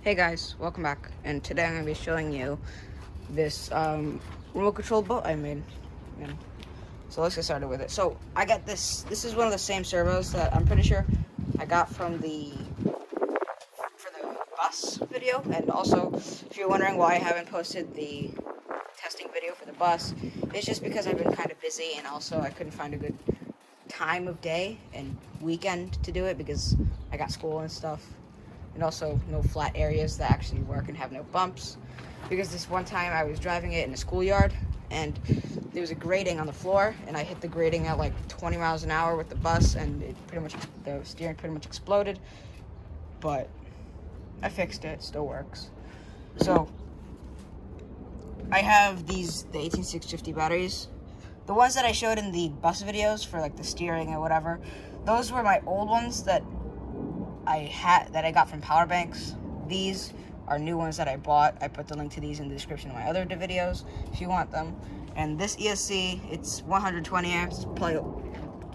Hey guys, welcome back, and today I'm going to be showing you this remote control boat I made. So let's get started with it. So I got this is one of the same servos that I'm pretty sure I got for the bus video, and also if you're wondering why I haven't posted the testing video for the bus, it's just because I've been kind of busy, and also I couldn't find a good time of day and weekend to do it because I got school and stuff. And also no flat areas that actually work and have no bumps, because this one time I was driving it in a schoolyard and there was a grating on the floor, and I hit the grating at like 20 miles an hour with the bus, and the steering pretty much exploded. But I fixed it. It still works. So I have the 18650 batteries. The ones that I showed in the bus videos for like the steering or whatever, those were my old ones that I got from power banks. These are new ones that I bought. I put the link to these in the description of my other videos if you want them. And this ESC, it's 120 amps. It's probably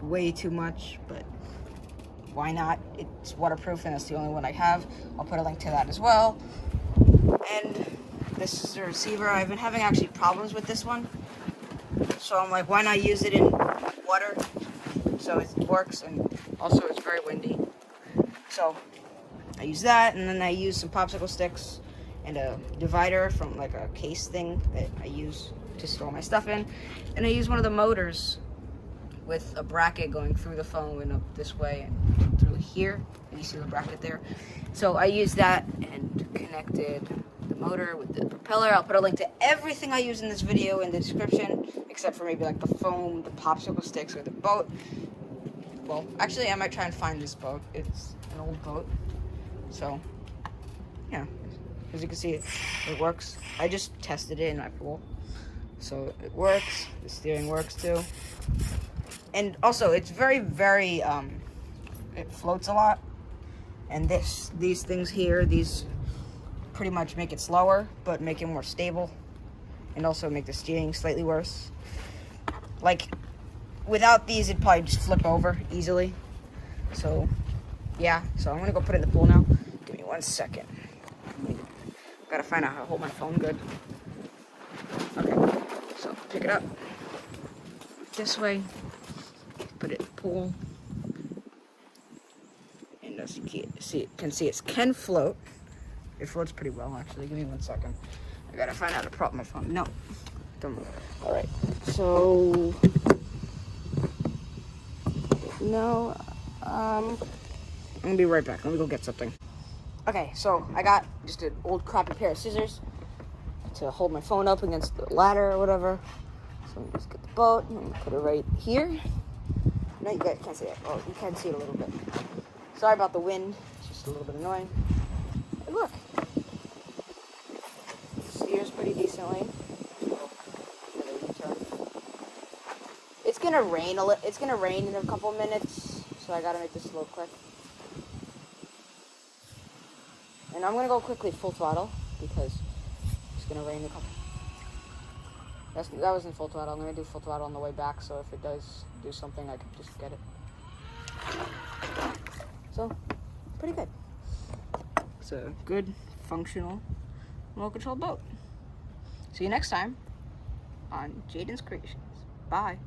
way too much, but why not? It's waterproof, and that's the only one I have. I'll put a link to that as well. And this is the receiver. I've been having actually problems with this one, so I'm like, why not use it in water? So it works, and also it's very windy. So I use that, and then I use some popsicle sticks and a divider from like a case thing that I use to store my stuff in. And I use one of the motors with a bracket going through the phone and up this way and through here. And you see the bracket there. So I used that and connected the motor with the propeller. I'll put a link to everything I use in this video in the description, except for maybe like the foam, the popsicle sticks, or the boat. Well, actually, I might try and find this boat. It's an old boat. So, yeah. As you can see, it works. I just tested it in my pool. So, it works. The steering works, too. And also, it's very, very, it floats a lot. And these things here, these pretty much make it slower, but make it more stable. And also make the steering slightly worse. Like, without these, it'd probably just flip over easily. So, yeah. So I'm gonna go put it in the pool now. Give me 1 second. Gotta find out how to hold my phone good. Okay. So pick it up this way. Put it in the pool. And as you can see, it can float. It floats pretty well, actually. Give me 1 second. I gotta find out how to prop my phone. No, don't move. All right. So. No, I'm gonna be right back. Let me go get something. Okay, so I got just an old crappy pair of scissors to hold my phone up against the ladder or whatever. So let me just get the boat and put it right here. No, you guys can't see it. Oh, you can see it a little bit. Sorry about the wind. It's just a little bit annoying. And look, it steers pretty decently. It's gonna rain It's gonna rain in a couple minutes, so I gotta make this a little quick. And I'm gonna go quickly full throttle because it's gonna rain in a couple. That wasn't full throttle. I'm gonna do full throttle on the way back, so if it does do something, I can just get it. So, pretty good. It's a good, functional, remote control boat. See you next time on Jaden's Creations. Bye.